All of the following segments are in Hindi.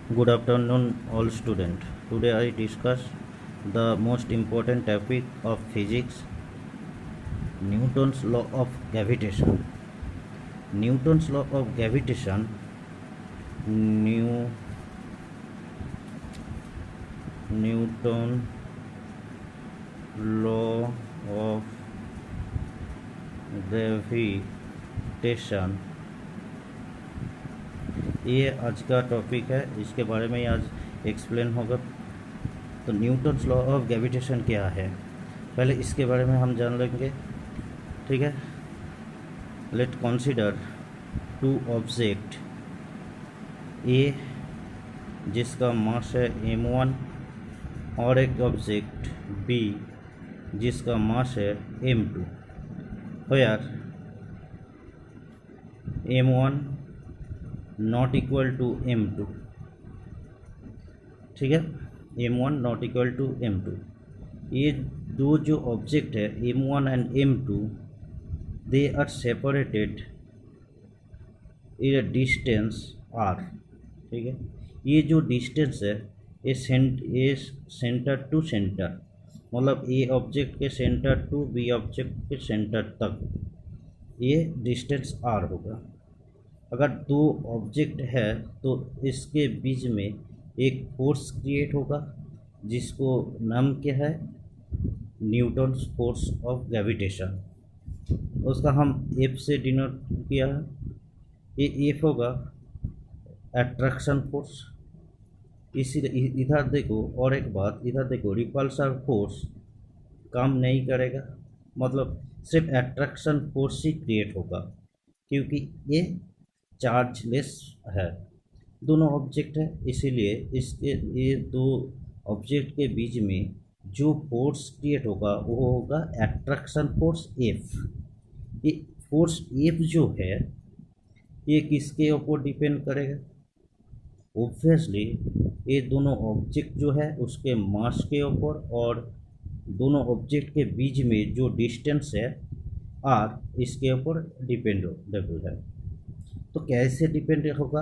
Good afternoon, all students. Today I discuss the most important topic of physics, Newton's law of gravitation. Newton's law of gravitation, Newton law of gravitation, ये आज का टॉपिक है। इसके बारे में आज एक्सप्लेन होगा। तो न्यूटन्स लॉ ऑफ ग्रेविटेशन क्या है, पहले इसके बारे में हम जान लेंगे। ठीक है, late consider to object A जिसका मास है m1 और एक ऑब्जेक्ट बी जिसका मास है m2, where m1 not equal to m2। ठीक है, m1 not equal to m2। ये दो जो ऑब्जेक्ट है m1 and m2, they are separated in a distance r। ठीक है, ये जो डिस्टेंस है ये सेंटर टू सेंटर, मतलब ए ऑब्जेक्ट के सेंटर टू बी ऑब्जेक्ट के सेंटर तक ये डिस्टेंस r होगा। अगर दो ऑब्जेक्ट है तो इसके बीच में एक फोर्स क्रिएट होगा जिसको नाम क्या है, न्यूटन्स फोर्स ऑफ ग्रेविटेशन। उसका हम एफ से डिनोट किया है। ये एफ होगा अट्रैक्शन फोर्स। इसी इधर देखो, और एक बात इधर देखो, रिपल्सर फोर्स काम नहीं करेगा, मतलब सिर्फ अट्रैक्शन फोर्स ही क्रिएट होगा क्योंकि ये चार्जलेस है, दोनों ऑब्जेक्ट है। इसीलिए इसके ये दो ऑब्जेक्ट के बीच में जो फोर्स क्रिएट होगा वो होगा अट्रैक्शन फोर्स एफ। ये फोर्स एफ जो है ये किसके ऊपर डिपेंड करेगा? ऑब्वियसली ये दोनों ऑब्जेक्ट जो है उसके मास के ऊपर, और दोनों ऑब्जेक्ट के बीच में जो डिस्टेंस है आर इसके ऊपर डिपेंडेबल है। तो कैसे डिपेंड होगा,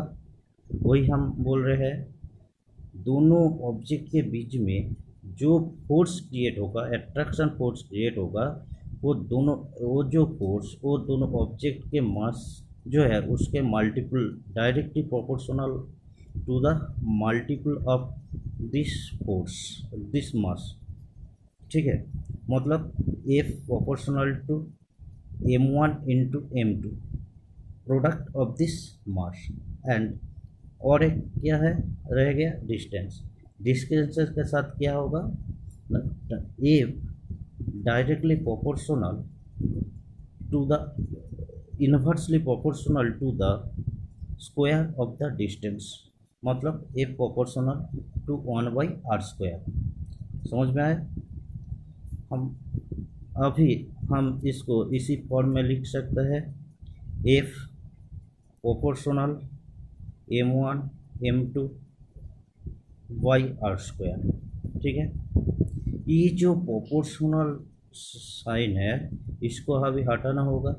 वही हम बोल रहे हैं। दोनों ऑब्जेक्ट के बीच में जो फोर्स क्रिएट होगा, अट्रैक्शन फोर्स क्रिएट होगा, वो दोनों ऑब्जेक्ट के मास जो है उसके multiple, directly proportional to the multiple of this force, this mass. ठीक है, मतलब F proportional to m1 into m2 product of this mass. And और एक क्या है रह गया, डिस्टेंस। डिस्टेंस के साथ क्या होगा, a directly proportional to the, inversely proportional to the square of the distance, मतलब ए प्रोपोर्शनल टू 1/r²। समझ में आया? हम अभी हम इसको इसी फॉर्म में लिख सकते हैं, F proportional m1 m2 y/²। ठीक है, ये जो प्रोपोर्शनल साइन है इसको अभी हटाना होगा।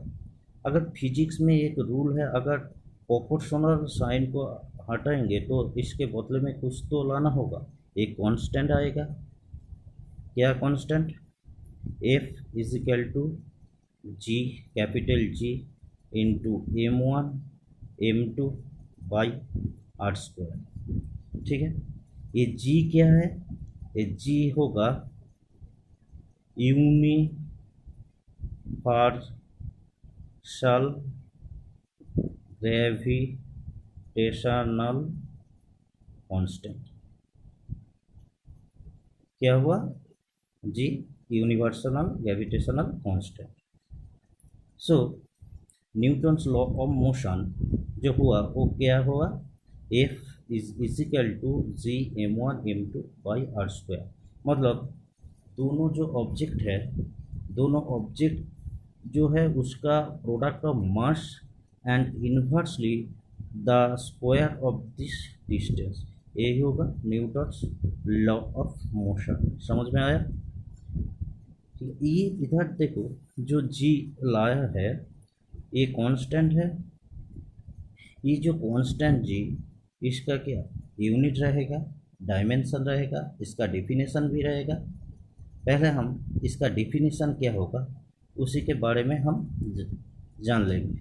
अगर फिजिक्स में एक रूल है, अगर प्रोपोर्शनल साइन को हटाएंगे तो इसके बदले में कुछ तो लाना होगा, एक कांस्टेंट आएगा। क्या constant? f is equal to g, capital G into m1 m2 by r²। ठीक है, ये g क्या है? ये g होगा यूनिवर्सल ग्रेविटेशनल कांस्टेंट। क्या हुआ? g universal gravitational constant. So Newton's law of motion जो हुआ वो क्या हुआ, F is equal to G m1 m2 by r²। मतलब दोनों जो ऑब्जेक्ट है, दोनों ऑब्जेक्ट जो है उसका product of mass and inversely the square of this distance, यही होगा न्यूटन्स लॉ ऑफ मोशन। समझ में आया? ये इधर देखो, जो जी लाया है ये कांस्टेंट है। ये जो कांस्टेंट जी, इसका क्या यूनिट रहेगा, डायमेंशन रहेगा, इसका डेफिनेशन भी रहेगा। पहले हम इसका डेफिनेशन क्या होगा उसी के बारे में हम जान लेंगे।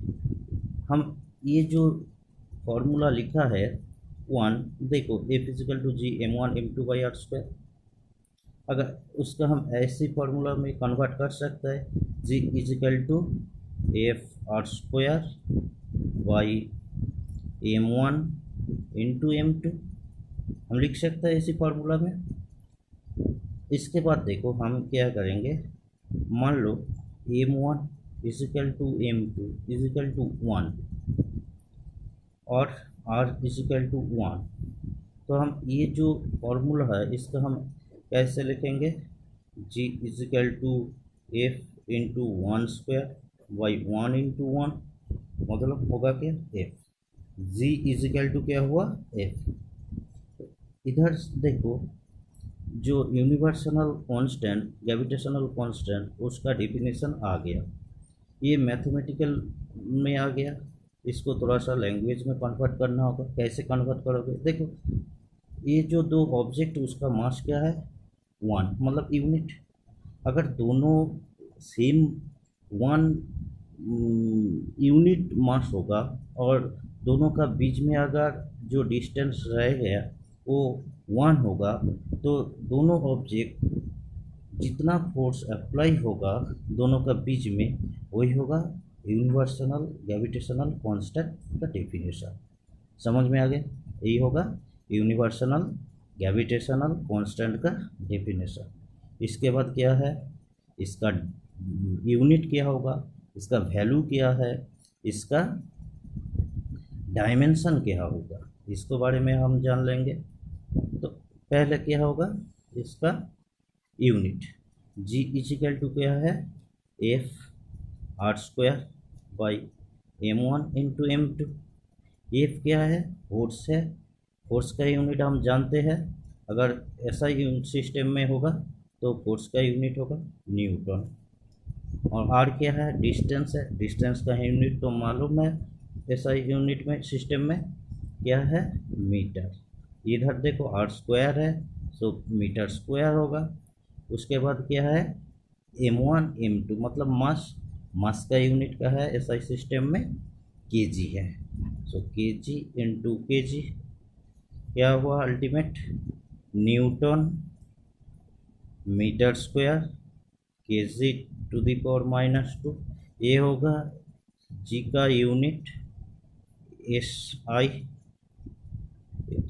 हम ये जो फॉर्मूला लिखा है वन, देखो ए equal to G m1 m2/r², अगर उसका हम ऐसे फॉर्मूला में कन्वर्ट कर सकते हैं, g equal to f r² m1 × m2 हम लिख सकते हैं इसी फॉर्मूला में। इसके बाद देखो हम क्या करेंगे, मान लो m1 equal to m2 equal to 1 और r इजिकल टू 1, तो हम ये जो फॉर्मूला है इसका हम कैसे लिखेंगे, g equal to f into 1/1 मतलब होगा क्या f, g इजिकल टू क्या हुआ f। इधर देखो जो यूनिवर्सल कांस्टेंट ग्रेविटेशनल कांस्टेंट उसका डेफिनेशन आ गया, ये मैथमेटिकल में आ गया। इसको थोड़ा सा लैंग्वेज में कन्वर्ट करना होगा। कैसे कन्वर्ट करोगे, देखो ये जो दो ऑब्जेक्ट उसका मास क्या है 1 मतलब यूनिट। अगर दोनों सेम 1 यूनिट मास होगा और दोनों का बीच में अगर जो डिस्टेंस रह गया वो 1 होगा, तो दोनों ऑब्जेक्ट जितना फोर्स अप्लाई होगा दोनों का बीच में वही होगा यूनिवर्सल ग्रेविटेशनल कांस्टेंट का डेफिनेशन। समझ में आ गया, यही होगा यूनिवर्सल ग्रेविटेशनल कांस्टेंट का डेफिनेशन। इसके बाद क्या है, इसका यूनिट क्या होगा, इसका वैल्यू क्या है, इसका डायमेंशन क्या होगा, इसके बारे में हम जान लेंगे। तो पहले क्या होगा, इसका यूनिट g इजिकल टू क्या है f r²/m1 × m2। f क्या है, फोर्स है, फोर्स का यूनिट हम जानते हैं। अगर ऐसा सिस्टम में होगा तो फोर्स का यूनिट होगा न्यूटन। और r क्या है, डिस्टेंस है, डिस्टेंस का यूनिट तो मालूम है, ऐसा यूनिट में सिस्टम में क्या है मीटर। इधर देखो r² है तो मीटर स्क्वायर होगा। उसके बाद क्या है m1 m2 मतलब मास, मास का यूनिट का है ऐसा सिस्टम में kg है, सो kg इंटू kg क्या हुआ ultimate Newton metre square kg⁻²। ये होगा g का यूनिट SI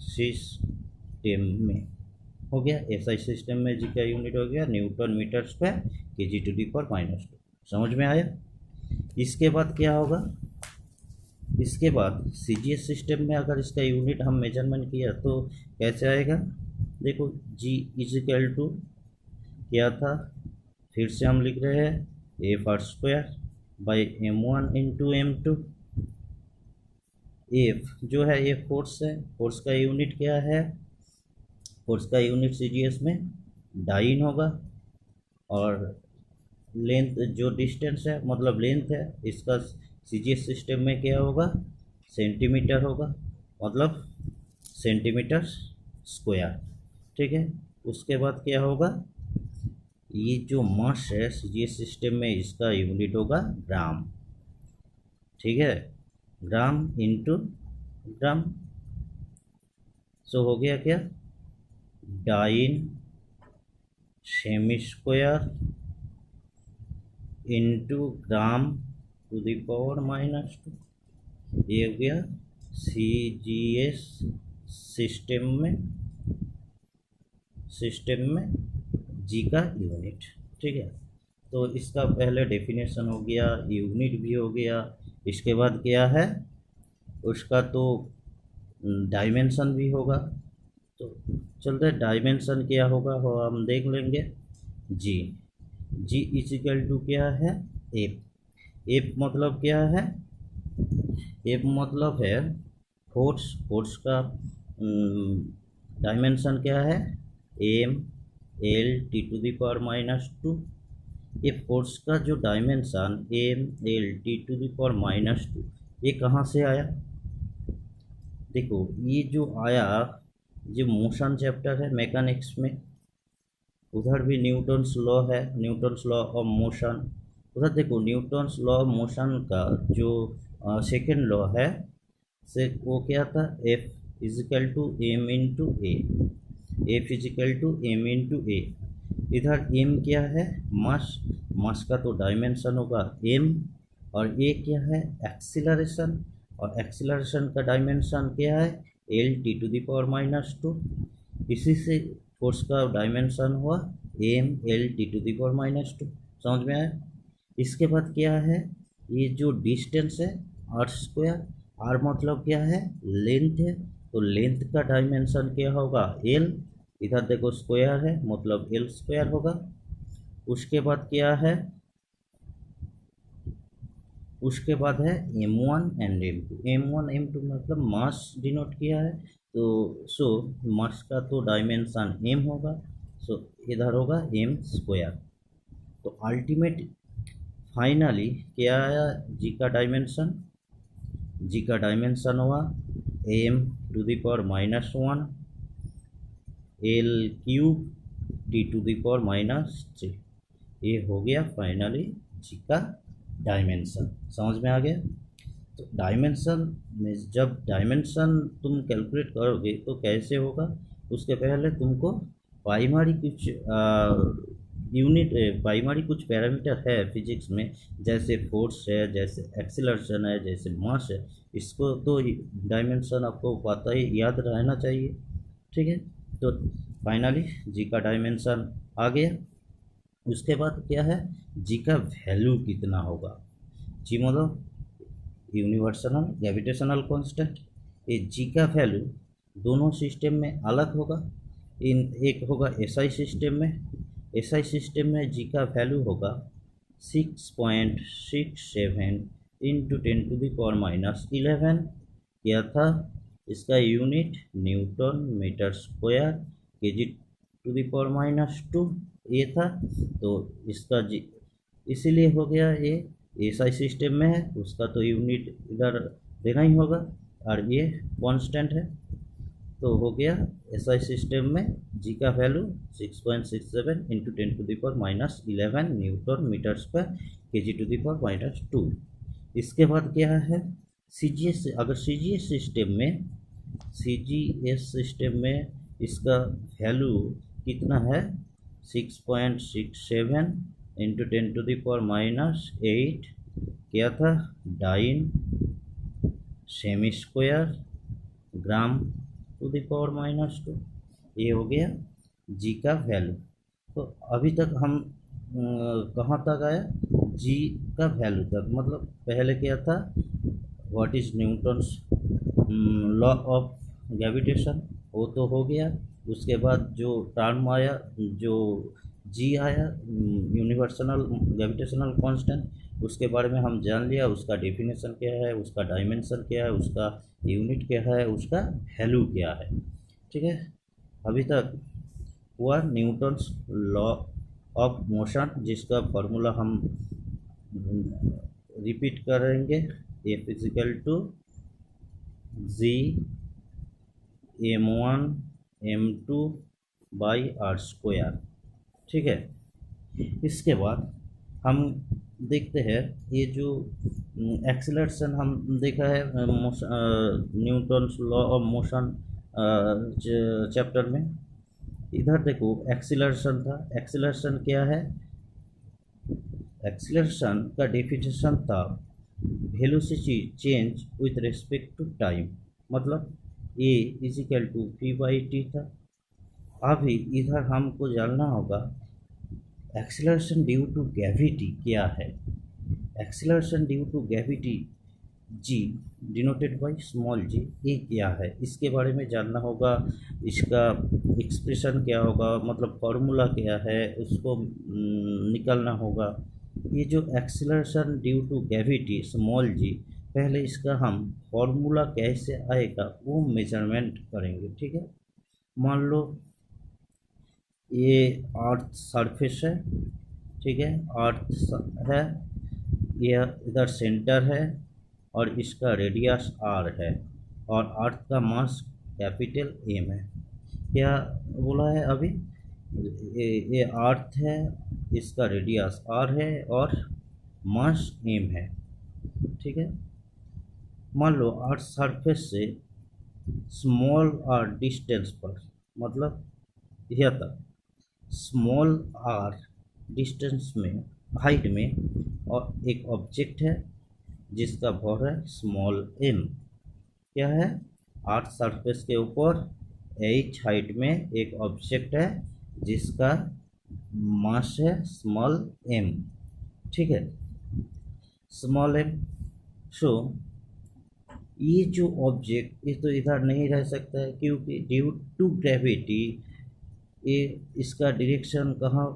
सिस्टम में हो गया, SI सिस्टम में जी का यूनिट हो गया न्यूटन मीटर स्क्वायर kg⁻²। समझ में आया। इसके बाद क्या होगा, इसके बाद CGS सिस्टम में अगर इसका यूनिट हम मेजरमेंट किया तो कैसे आएगा, देखो g इजिकल टू क्या था, फिर से हम लिख रहे हैं f r²/m1 × m2। f जो है ये फोर्स है, फोर्स का यूनिट क्या है, फोर्स का यूनिट CGS में डाइन होगा, और लेंथ जो डिस्टेंस है मतलब लेंथ है इसका CGS सिस्टम में क्या होगा सेंटीमीटर होगा, मतलब सेंटीमीटर स्क्वायर। ठीक है, उसके बाद क्या होगा, ये जो मास है CGS सिस्टम में इसका यूनिट होगा ग्राम। ठीक है, ग्राम इंटू ग्राम, सो हो गया क्या dine cm square into g⁻²। ये हो गया CGS सिस्टम में जी का यूनिट। ठीक है, तो इसका पहले डेफिनेशन हो गया, यूनिट भी हो गया। इसके बाद क्या है, उसका तो डायमेंशन भी होगा। तो चलते डायमेंशन क्या होगा वो हम देख लेंगे। जी इजिकल टू क्या है एफ मतलब क्या है, एफ मतलब है फोर्स, फोर्स का डायमेंशन क्या है m/L⁻²। ये फोर्स का जो डायमेंशन m/L⁻², ये कहाँ से आया, देखो ये जो आया जो मोशन चैप्टर है मैकेनिक्स में, उधर भी न्यूटन्स लॉ है, न्यूटन्स लॉ ऑफ मोशन। उधर देखो न्यूटन्स लॉ ऑफ मोशन का जो सेकेंड लॉ है से वो क्या था, F equal to m into a, F equal to m into a. इधर एम क्या है, मास, मास का तो डायमेंशन होगा एम, और ए क्या है एक्सीलरेशन, और एक्सीलरेशन का डायमेंशन क्या है L T to the power minus two. इसी से फोर्स का डायमेंशन हुआ M L T to the power minus two. समझ में आया। इसके बाद क्या है, ये जो डिस्टेंस है आर स्क्वायर, आर मतलब क्या है लेंथ है, तो लेंथ का डायमेंशन क्या होगा एल, इधर देखो स्क्वायर है मतलब एल स्क्वायर होगा। उसके बाद क्या है, उसके बाद है m1 and m2। m1 m2 मतलब मास डिनोट किया है, तो सो मास का तो डायमेंशन m होगा, सो इधर होगा m स्क्वायर। तो अल्टीमेट फाइनली क्या आया, g का डायमेंशन, g का डायमेंशन हुआ m to the power minus one L cube T to the power minus three. ये हो गया फाइनली g का डायमेंशन। समझ में आ गया। तो डायमेंशन में जब डायमेंशन तुम कैलकुलेट करोगे तो कैसे होगा, उसके पहले तुमको प्राइमरी कुछ यूनिट, प्राइमरी कुछ पैरामीटर है फिजिक्स में, जैसे फोर्स है, जैसे एक्सीलरेशन है, जैसे मास है, इसको तो डायमेंशन आपको पता ही याद रहना चाहिए। ठीक है, तो फाइनली जी का डायमेंशन आ गया। उसके बाद क्या है, जी का वैल्यू कितना होगा, जी मतलब यूनिवर्सल ग्रेविटेशनल कांस्टेंट। ये जी का वैल्यू दोनों सिस्टम में अलग होगा। इन एक होगा एसआई सिस्टम में, एसआई सिस्टम में जी का वैल्यू होगा 6.67 इंटू 10⁻11। क्या था इसका unit, newton metre square kg to the power minus two, ये था। तो इसका जी इसीलिए हो गया ये एसआई सिस्टम में है, उसका तो यूनिट इधर देना ही होगा, और ये कांस्टेंट है। तो हो गया एसआई सिस्टम में जी का value 6.67 into 10⁻11 newton metre square kg to the power minus two. इसके बाद क्या है सीजीएस, अगर सीजीएस सिस्टम में, सीजीएस सिस्टम में इसका वैल्यू कितना है 6.67 इंटू 10⁻⁻8, क्या था dyne cm square gram to the power minus two. ये हो गया जी का वैल्यू। तो अभी तक हम कहाँ तक आया, जी का वैल्यू तक, मतलब पहले क्या था what is Newton's law of gravitation, वो तो हो गया। उसके बाद जो टर्म आया, जो जी आया यूनिवर्सल ग्रेविटेशनल कांस्टेंट, उसके बारे में हम जान लिया, उसका डेफिनेशन क्या है, उसका डायमेंशन क्या है, उसका यूनिट क्या है, उसका वैल्यू क्या है। ठीक है, अभी तक हुआ न्यूटन्स लॉ ऑफ मोशन, जिसका फॉर्मूला हम रिपीट करेंगे, F equal to G m1 m2 by are square. ठीक है, इसके बाद हम देखते हैं ये जो एक्सीलरेशन हम देखा है Newton's law of motion chapter में। इधर देखो एक्सीलरेशन था, एक्सीलरेशन क्या है, एक्सीलरेशन का डेफिनेशन था velocity change with respect to time, मतलब a equal to v by t था। अभी इधर हमको जानना होगा एक्सीलरेशन ड्यू टू ग्रेविटी क्या है। Acceleration due to gravity g denoted by small g, ये क्या है इसके बारे में जानना होगा। इसका एक्सप्रेशन क्या होगा, मतलब फॉर्मूला क्या है, उसको निकालना होगा। ये जो acceleration due to gravity small g, पहले इसका हम फॉर्मूला कैसे आएगा वो मेजरमेंट करेंगे। ठीक है, मान लो ये अर्थ सरफेस है, ठीक है, अर्थ है, यह इधर सेंटर है, और इसका रेडियस आर है, और अर्थ का मास कैपिटल एम है। क्या बोला है अभी? ये अर्थ है, इसका रेडियस आर है और मास एम है। ठीक है, मान लो अर्थ सरफेस से स्मॉल आर डिस्टेंस पर, मतलब यह तक स्मॉल आर डिस्टेंस में, हाइट में, और एक ऑब्जेक्ट है जिसका भर है स्मॉल एम। क्या है? अर्थ सरफेस के ऊपर एच हाइट में एक ऑब्जेक्ट है जिसका मास है स्मॉल एम। ठीक है, स्मॉल एम। सो ये जो ऑब्जेक्ट, ये तो इधर नहीं रह सकता है क्योंकि ड्यू टू ग्रेविटी ये इसका डायरेक्शन कहाँ,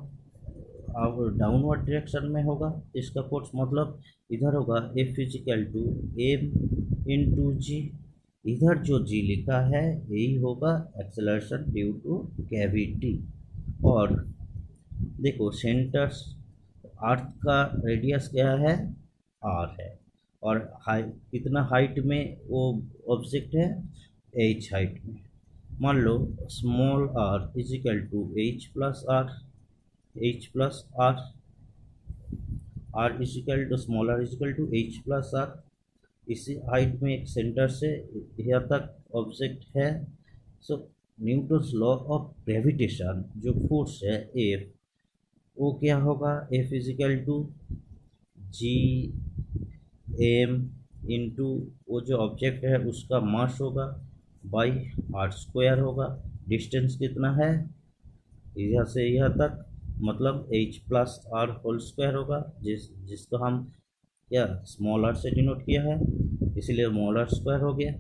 अब डाउनवर्ड डायरेक्शन में होगा। इसका फोर्स मतलब इधर होगा F equal to m into g. इधर जो जी लिखा है यही होगा एक्सेलरेशन ड्यू टू ग्रेविटी। और देखो सेंटर अर्थ का रेडियस क्या है? आर है। और हाइट, कितना हाइट में वो ऑब्जेक्ट है? एच हाइट में। मान लो small r equal to h plus r, h plus r, r equal to small r equal to h plus r. इसी हाइट में एक सेंटर से यहाँ तक ऑब्जेक्ट है। So Newton's law of gravitation जो फोर्स है एफ, वो क्या होगा? F equal to ji m into वो जो ऑब्जेक्ट है उसका मास होगा बाई आर स्क्वायर होगा। डिस्टेंस कितना है यहाँ से यहाँ तक? मतलब h plus r whole square होगा, जिसको हम क्या स्मॉल आर से डिनोट किया है, इसीलिए स्मॉल आर स्क्वायर हो गया।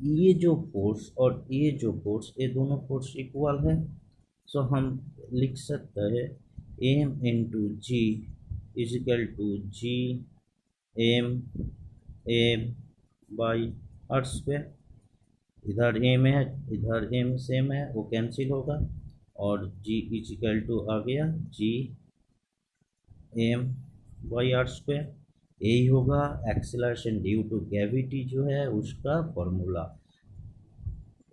ये जो फोर्स और ये जो फोर्स, ये दोनों फोर्स इक्वल है। सो हम लिख सकते हैं m into g equal to ji M m by are square. इधर एम है, इधर एम सेम है, वो कैंसिल होगा और जी इजिकल टू आ गया G M by are square. यही होगा एक्सेलरेशन ड्यू टू ग्रेविटी जो है उसका फॉर्मूला।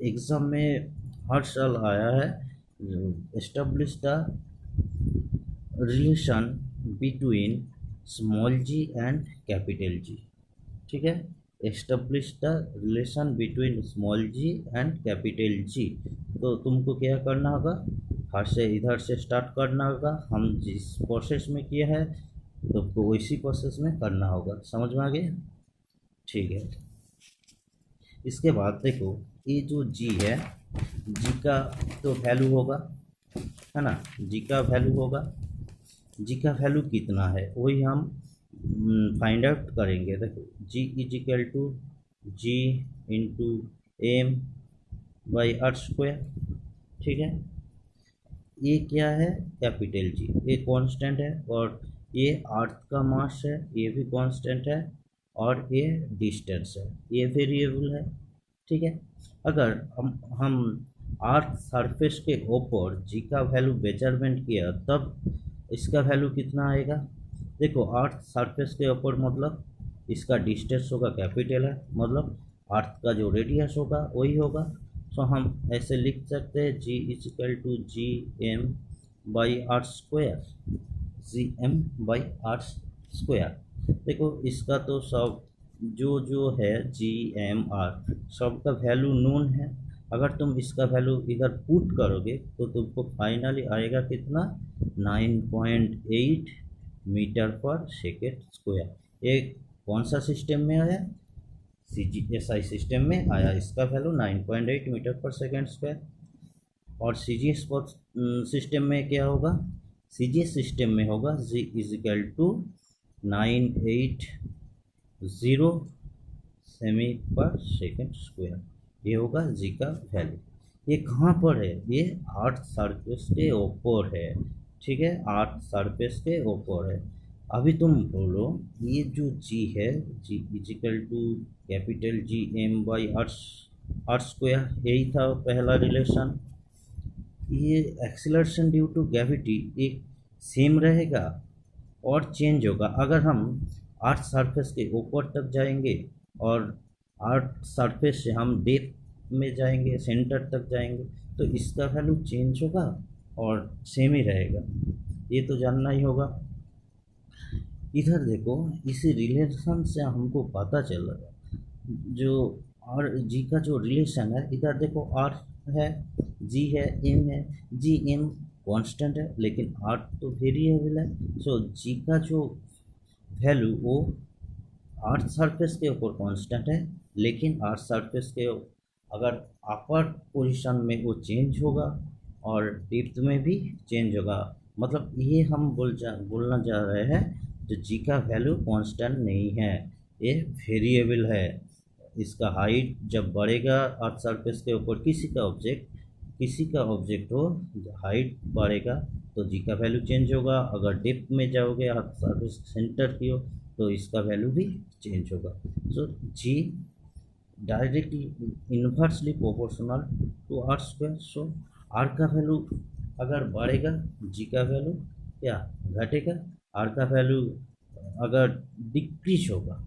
एग्जाम में हर साल आया है, establish the relation between small g and capital G. ठीक है, establish the relation between small g and capital G. तो तुमको क्या करना होगा? फर्स्ट से इधर से स्टार्ट करना होगा। हम जिस प्रोसेस में किया है तुमको वैसी प्रोसेस में करना होगा। समझ में आ गया? ठीक है, इसके बाद देखो ये जो जी है, जी का तो वैल्यू होगा, है ना? जी का वैल्यू होगा, जी का वैल्यू कितना है वही हम फाइंड आउट करेंगे। देखो g equal to g into m by are square. ठीक है, ये क्या है? कैपिटल जी, ये कांस्टेंट है, और ये अर्थ का मास है, ये भी कांस्टेंट है, और ये डिस्टेंस है, ये वेरिएबल है। ठीक है, अगर हम अर्थ सरफेस के ऊपर जी का वैल्यू मेजरमेंट किया तब इसका वैल्यू कितना आएगा? देखो अर्थ सरफेस के ऊपर मतलब इसका डिस्टेंस होगा कैपिटल है, मतलब अर्थ का जो रेडियस होगा वही होगा। सो हम ऐसे लिख सकते हैं g equal to G M by are square, g M by are square. देखो इसका तो सब जो है जी एम आर सबका वैल्यू नोन है। अगर तुम इसका वैल्यू इधर पुट करोगे तो तुमको फाइनली आएगा कितना? 9.8 मीटर पर सेकेंड स्क्वायर। ये कौन सा सिस्टम में आया? CGSI सिस्टम में आया, इसका वैल्यू 9.8 मीटर पर सेकेंड स्क्वायर। और CGS सिस्टम में क्या होगा? CGS सिस्टम में होगा जी इजिकल टू 980 सेमी पर सेकेंड स्क्वायर। ये होगा जी का वैल्यू। ये कहाँ पर है? ये अर्थ सरफेस के ऊपर है। ठीक है, अर्थ सरफेस के ऊपर है। अभी तुम बोलो ये जो जी है, g equal to capital G M by are square, यही था पहला रिलेशन। ये एक्सीलरेशन ड्यू टू ग्रेविटी एक सेम रहेगा और चेंज होगा अगर हम अर्थ सरफेस के ऊपर तक जाएंगे और अर्थ सरफेस से हम डेप्थ में जाएंगे, सेंटर तक जाएंगे, तो इसका वैल्यू चेंज होगा और सेम ही रहेगा, ये तो जानना ही होगा। इधर देखो, इसी रिलेशन से हमको पता चल रहा जो आर जी का जो रिलेशन है, इधर देखो आर है, जी है, एम है। जी एम कांस्टेंट है लेकिन आर तो वेरिएबल है। सो जी का जो वैल्यू वो अर्थ सरफेस के ऊपर कांस्टेंट है, लेकिन अर्थ सरफेस के अगर अपर पोजीशन में वो चेंज होगा और डेप्थ में भी चेंज होगा। मतलब ये हम बोलना चाह रहे हैं जो जी का वैल्यू कांस्टेंट नहीं है, ये वेरिएबल है। इसका हाइट जब बढ़ेगा अर्थ सरफेस के ऊपर किसी का ऑब्जेक्ट हो, हाइट बढ़ेगा तो जी का वैल्यू चेंज होगा। अगर डेप्थ में जाओगे अर्थ सरफेस सेंटर की हो तो इसका वैल्यू भी चेंज होगा। So g directly inversely proportional to r square. So r का वैल्यू अगर बढ़ेगा जी का वैल्यू क्या घटेगा, आर का वैल्यू अगर डिक्रीज होगा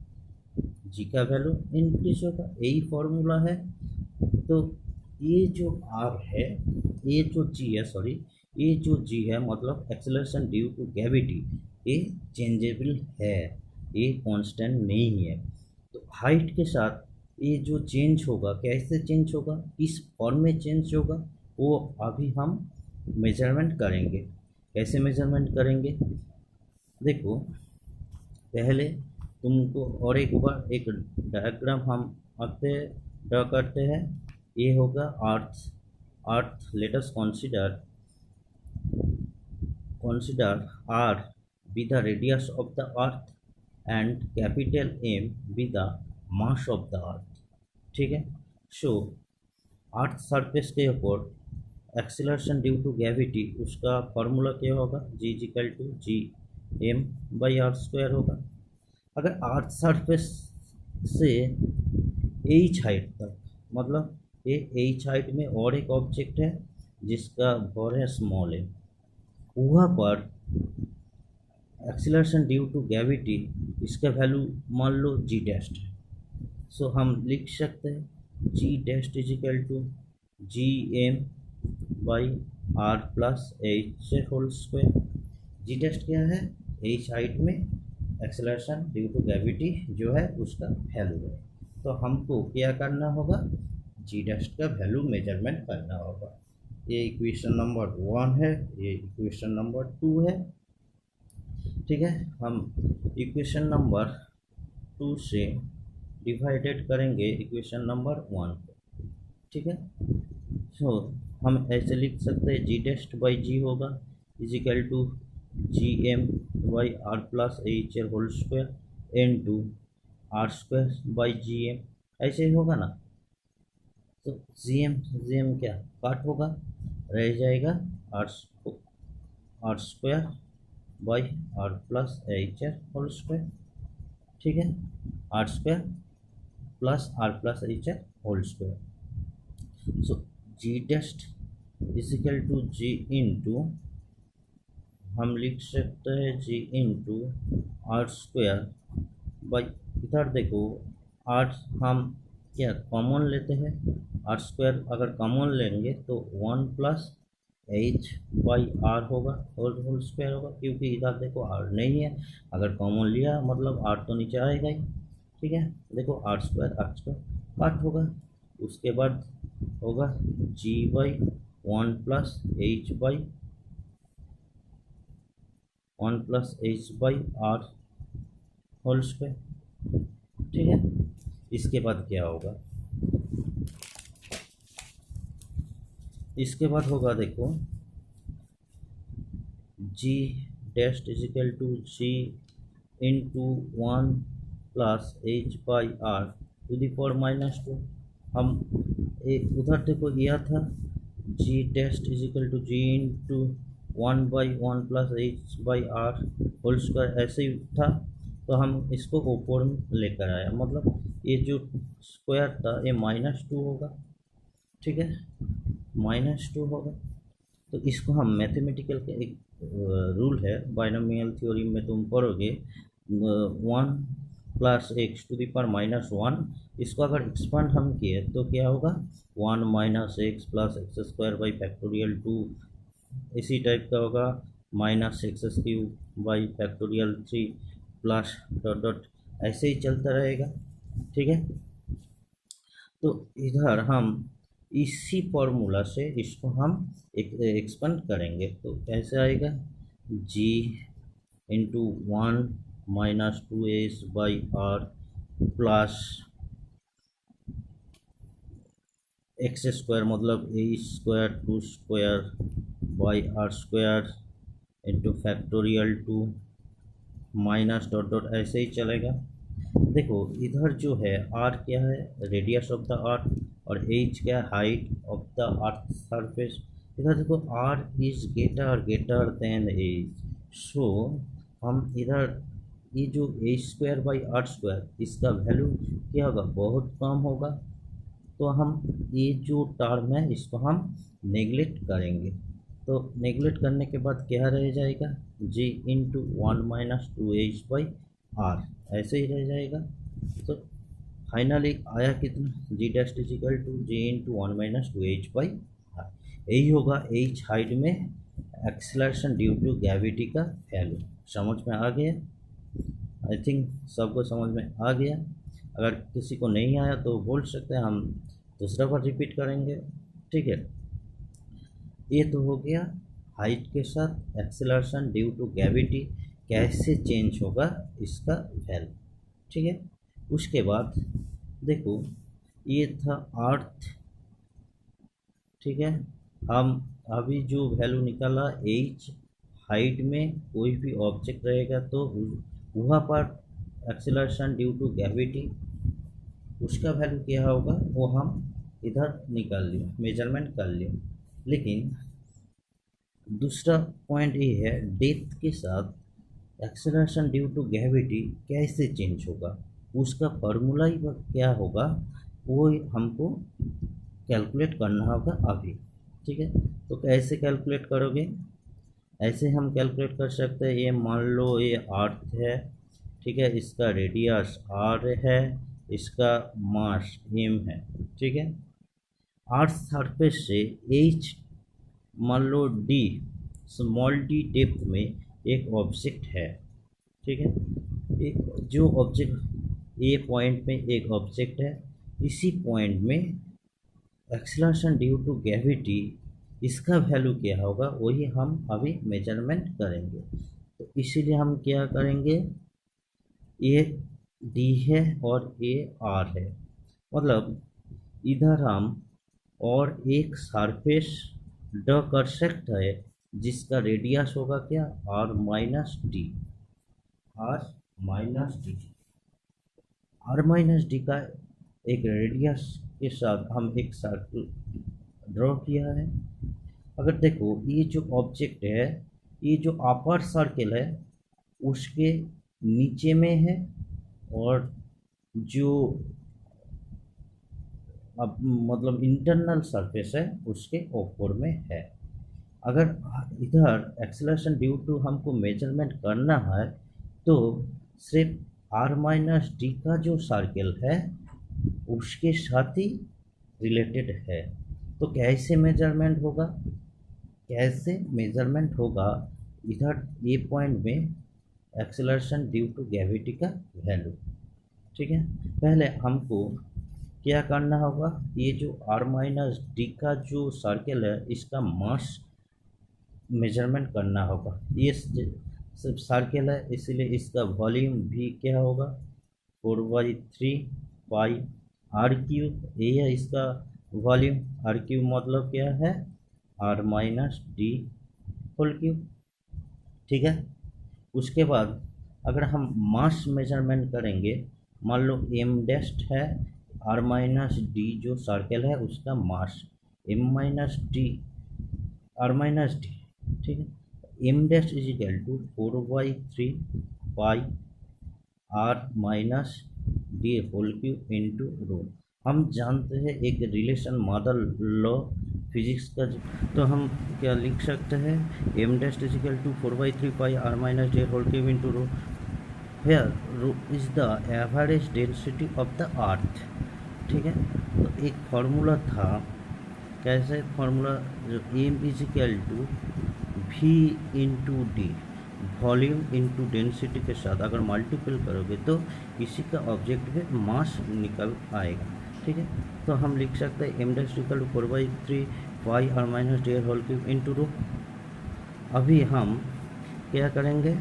जी का वैल्यू इंक्रीज होगा, यही फॉर्मूला है। तो ये जो आर है, ये जो जी है, सॉरी, ये जो जी है मतलब एक्सेलरेशन ड्यू टू ग्रेविटी, ये चेंजेबल है, ये कांस्टेंट नहीं है। तो हाइट के साथ ये जो चेंज होगा, कैसे चेंज होगा, किस फॉर्म में चेंज होगा, वो अभी हम मेजरमेंट करेंगे। कैसे मेजरमेंट करेंगे, देखो पहले तुमको और एक बार एक डायग्राम हम आते ड्रा करते हैं। ये होगा earth let us consider r be the radius of the earth and capital M be the mass of the earth। ठीक है। सो अर्थ सरफेस के ऊपर एक्सीलरेशन ड्यू टू ग्रेविटी, उसका फॉर्मूला क्या होगा, g equal to G M by are square होगा। अगर अर्थ सरफेस से एच हाइट तक, मतलब ये एच हाइट में और एक ऑब्जेक्ट है जिसका वॉर है स्मॉल है, वहाँ पर एक्सीलरेशन ड्यू टू ग्रेविटी, इसका वैल्यू मान लो जी डैस्ट है। सो हम लिख सकते हैं g dash is equal to G M by r plus h whole square. G dash क्या है, एच हाइट में एक्सेलरेशन ड्यू टू ग्रेविटी जो है उसका वैल्यू है। तो हमको क्या करना होगा, जी डैस्ट का वैल्यू मेजरमेंट करना होगा। ये इक्वेशन नंबर 1 है, ये इक्वेशन नंबर 2 है। ठीक है, हम इक्वेशन नंबर 2 से डिवाइडेड करेंगे इक्वेशन नंबर 1 को। ठीक है, सो हम ऐसे लिख सकते हैं जी डैस्ट बाई जी होगा is equal to G M by r plus h whole square and to r square by G M, ऐसे ही होगा ना। तो जी एम क्या काट होगा, रह जाएगा r square by r plus h whole square. ठीक है, r square plus h whole square. So g dashed equal to g into, हम लिख सकते हैं g into r square by, इधर देखो आर हम क्या कॉमन लेते हैं, आर स्क्वायर अगर कॉमन लेंगे तो 1 प्लस एच बाई आर होगा, होल स्क्वायर होगा, क्योंकि इधर देखो आर नहीं है, अगर कॉमन लिया मतलब आर तो नीचे आएगा ही। ठीक है, देखो आर स्क्वायर काट होगा, उसके बाद होगा g by 1 plus h by r whole square. ठीक है, इसके बाद क्या होगा, इसके बाद होगा देखो g dash equal to g into 1 plus h by r to the power -2। हम एक उधर देखो यह था g dash equal to g into 1/1 plus h by r whole square, ऐसे ही था। तो हम इसको ऊपर में लेकर आया, मतलब ये जो स्क्वायर था ये -2 होगा। ठीक है, -2 होगा। तो इसको हम मैथमेटिकल का एक रूल है, बाइनोमियल थ्योरी में तुम पढ़ोगे, 1 plus x to the power minus one, इसको अगर एक्सपांड हम किए तो क्या होगा, one minus x plus x square by factorial two, इसी टाइप का होगा minus x cube by factorial three plus dot dot, ऐसे ही चलता रहेगा। ठीक है, तो इधर हम इसी फॉर्मूला से इसको हम एक्सपेंड करेंगे, तो कैसे आएगा, g into one minus two s by r plus x square मतलब a square two square by are square into factorial two minus dot dot, ऐसे ही चलेगा। देखो इधर जो है आर क्या है, रेडियस ऑफ द अर्थ, और एच क्या है, height of the earth surface. इधर देखो r is greater than h, so हम इधर ये जो a square by are square इसका वैल्यू क्या होगा, बहुत कम होगा, तो हम ये जो टर्म है इसको हम नेगलेक्ट करेंगे। तो नेगलेक्ट करने के बाद क्या रह जाएगा, g into one minus two h by r, ऐसे ही रह जाएगा। तो फाइनली आया कितना, g dash equal to g into one minus two h by r, यही होगा एच हाइट में एक्सेलरेशन ड्यू टू ग्रेविटी का वैल्यू। समझ में आ गया, आई थिंक सबको समझ में आ गया। अगर किसी को नहीं आया तो बोल सकते हैं, हम दूसरा बार रिपीट करेंगे। ठीक है, ये तो हो गया हाइट के साथ एक्सेलरेशन ड्यू टू ग्रेविटी कैसे चेंज होगा इसका वैल्यू। ठीक है, उसके बाद देखो ये था अर्थ। ठीक है, हम अभी जो वैल्यू निकाला एच, हाइट में कोई भी ऑब्जेक्ट रहेगा तो वहाँ पर एक्सेलरेशन ड्यू टू ग्रेविटी उसका वैल्यू क्या होगा वो हम इधर निकाल लिया, मेजरमेंट कर लिया। लेकिन दूसरा पॉइंट ये है, डेप्थ के साथ एक्सेलरेशन ड्यू टू ग्रेविटी कैसे चेंज होगा, उसका फॉर्मूला ही क्या होगा वो हमको कैलकुलेट करना होगा अभी। ठीक है, तो कैसे कैलकुलेट करोगे, ऐसे हम कैलकुलेट कर सकते हैं, ये मान लो ये अर्थ है, ठीक है, इसका रेडियस आर है, इसका मास एम है। ठीक है, अर्थ सरफेस से एच मान लो डी, स्मॉल डी डेप्थ में एक ऑब्जेक्ट है। ठीक है, एक जो ऑब्जेक्ट ए पॉइंट में एक ऑब्जेक्ट है, इसी पॉइंट में एक्सेलरेशन ड्यू टू ग्रेविटी इसका वैल्यू क्या होगा वही हम अभी मेजरमेंट करेंगे। तो इसीलिए हम क्या करेंगे, ये डी है और ये आर है, मतलब इधर हम और एक सरफेस ड्रॉ कर सकते है जिसका रेडियस होगा क्या, r minus d, r minus d. R minus d का एक रेडियस के साथ हम एक सर्कल ड्रॉ किया है। अगर देखो ये जो ऑब्जेक्ट है, ये जो अपर सर्कल है उसके नीचे में है, और जो अब मतलब इंटरनल सरफेस है उसके ऊपर में है। अगर इधर एक्सेलरेशन ड्यू टू हमको मेजरमेंट करना है तो सिर्फ आर माइनस डी का जो सर्कल है उसके साथ ही रिलेटेड है। तो कैसे मेजरमेंट होगा, कैसे मेजरमेंट होगा, इधर ए पॉइंट में एक्सेलरेशन ड्यू टू ग्रेविटी का वैल्यू। ठीक है, पहले हमको क्या करना होगा, ये जो आर माइनस डी का जो सर्कल है इसका मास मेजरमेंट करना होगा। ये सिर्फ सर्कल है इसलिए इसका वॉल्यूम भी क्या होगा, 4/3 पाई आर क्यूब, ये है इसका वॉल्यूम। आर क्यूब मतलब क्या है, r minus D whole cube. ठीक है, उसके बाद अगर हम मास मेजरमेंट करेंगे, मान लो एम डेस्ट है, आर माइनस डी जो सर्कल है उसका mass m minus d r minus d. ठीक है, m dash is equal to 4/3 pi are minus D whole cube into rho. हम जानते हैं एक रिलेशन मॉडल लॉ फिजिक्स का, तो हम क्या लिख सकते हैं, M dash is equal to 4/3 pi are minus D whole cube into rho. Here rho is the average density of the earth. ठीक है, तो एक फार्मूला था, कैसे फार्मूला, जो M is equal to V into D, volume into density के साथ अगर मल्टीपल करोगे तो किसी का ऑब्जेक्ट में मास निकल आएगा। ठीक है, तो हम लिख सकते हैं M dash equal to 4/3 Y are minus D whole cube into rho. अभी हम क्या करेंगे,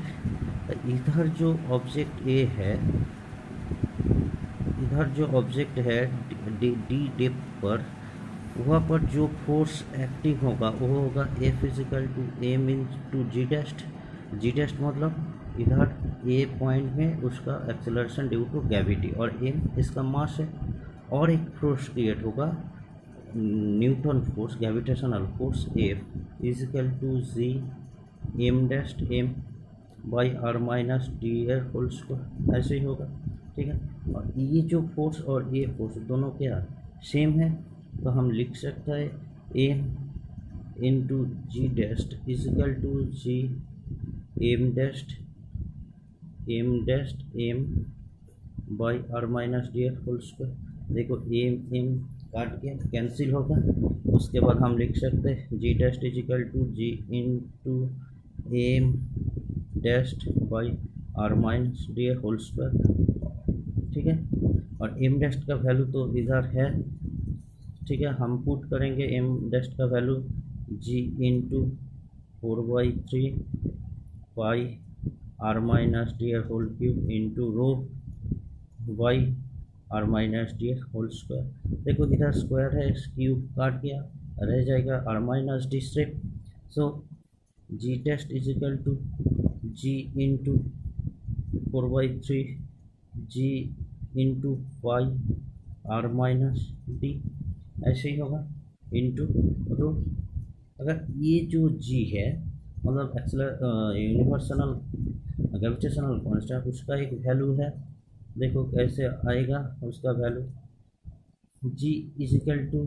इधर जो ऑब्जेक्ट ए है, इधर जो ऑब्जेक्ट है डी डेप्थ पर, वहाँ पर जो फोर्स एक्टिव होगा वो होगा F equal to m into g dash. G dash मतलब इधर ए पॉइंट में उसका एक्सेलरेशन ड्यू टू ग्रेविटी और एम इसका मास है। और एक फोर्स क्रिएट होगा Newton force, gravitational force F equal to ji m dash m by r minus d uh whole square, ऐसे ही होगा। ठीक है, और ये जो फोर्स और ये फोर्स दोनों क्या सेम है, तो हम लिख सकते हैं m into g dash equal to ji m dash m by r minus d uh whole square. देखो एम काट के कैंसिल होगा, उसके बाद हम लिख सकते हैं g dash equal to g into m dash by r minus d uh whole square. ठीक है, और एम डेस्ट का वैल्यू तो इधर है। ठीक है, हम पुट करेंगे एम डेस्ट का value g into 4/3 pi are minus d uh whole cube into rho by are minus d uh whole square. देखो इधर स्क्वायर है, क्यूब काट गया, रह जाएगा आर माइनस डी स्ट्रिप। So g dash is equal to g into 4/3 g into by are minus d, ऐसे ही होगा इंटू रो। अगर ये जो जी है मतलब यूनिवर्सल ग्रेविटेशनल कांस्टेंट, उसका एक वैल्यू है, देखो कैसे आएगा उसका value, G is equal to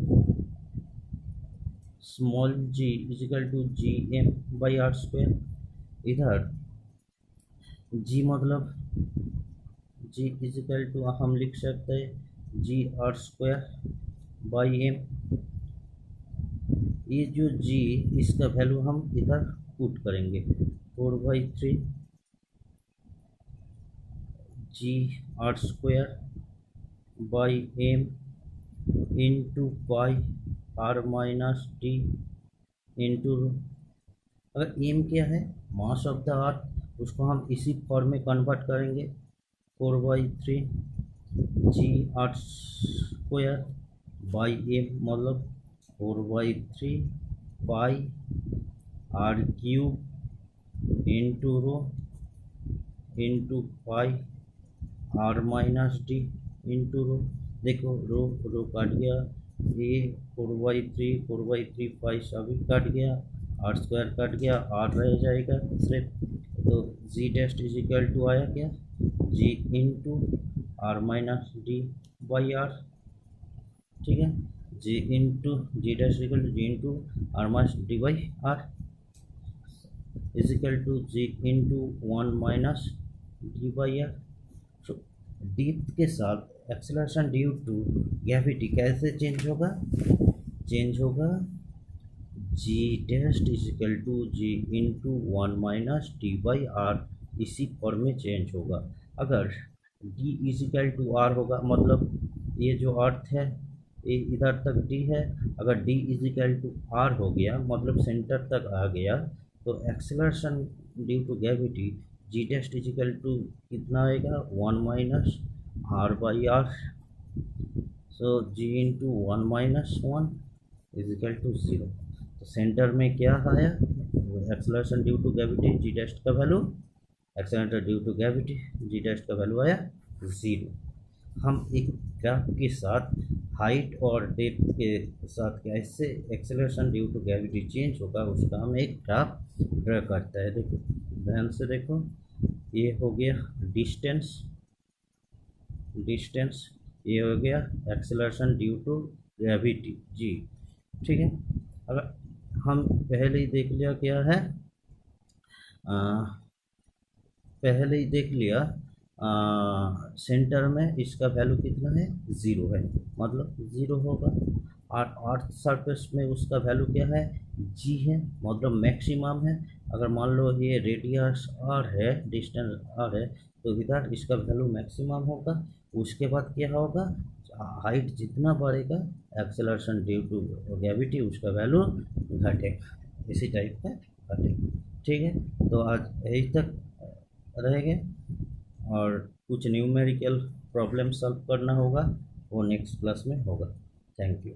small G is equal to G M by are square. इधर जी मतलब जी इज इक्वल टू हम लिख सकते हैं जी आर स्क्वायर बाई एम। ये जो जी इसका वैल्यू हम इधर पुट करेंगे 4/3 g r square by m into pi are minus d into. अगर एम क्या है, मास ऑफ द अर्थ, उसको हम इसी फॉर्म में कन्वर्ट करेंगे 4/3 g r square by m मतलब 4/3 pi r cube into rho into pi are minus d into rho. देखो रो रो काट गया, ये 4/3 पाई सभी काट गया, आर स्क्वायर कट गया, आर रह जाएगा सिर्फ। तो g dash is equal to आया क्या, g into r minus D by r. ठीक है, g into g dash equal to g into r minus D by r is equal to g into 1 minus D by r. Depth के साथ एक्सेलरेशन ड्यू टू ग्रेविटी कैसे चेंज होगा, चेंज होगा g dash is equal to g into 1 minus D by R, इसी फॉर्म में चेंज होगा। अगर D is equal to R होगा, मतलब ये जो अर्थ है ये इधर तक डी है, अगर D is equal to r हो गया मतलब सेंटर तक आ गया, तो acceleration due to gravity g dash is equal to कितना आएगा 1 minus r by r. So g into 1 minus 1 is equal to 0। तो सेंटर में क्या आया, acceleration due to gravity g dash का value, acceleration due to gravity g dash का वैल्यू आया 0। हम एक ग्राफ के साथ हाइट और डेप्थ के साथ कैसे acceleration due to gravity change होगा उसका हम एक ग्राफ ड्रा करता है। देखो ध्यान से देखो, ये हो गया डिस्टेंस, ये हो गया एक्सेलरेशन ड्यू टू ग्रेविटी जी। ठीक है, अगर हम पहले ही देख लिया क्या है, पहले ही देख लिया सेंटर में इसका वैल्यू कितना है, 0 है, मतलब 0 होगा। और अर्थ सरफेस में उसका वैल्यू क्या है, जी है, मतलब मैक्सिमम है। अगर मान लो ये रेडियस आर है, डिस्टेंस आर है, तो इधर इसका वैल्यू मैक्सिमम होगा। उसके बाद क्या होगा, हाइट जितना बढ़ेगा एक्सेलरेशन ड्यू टू ग्रेविटी उसका वैल्यू घटेगा, इसी टाइप का घटेगा। ठीक है, तो आज यही तक रहेंगे, और कुछ न्यूमेरिकल प्रॉब्लम सॉल्व करना होगा, वो नेक्स्ट क्लास में होगा। Thank you.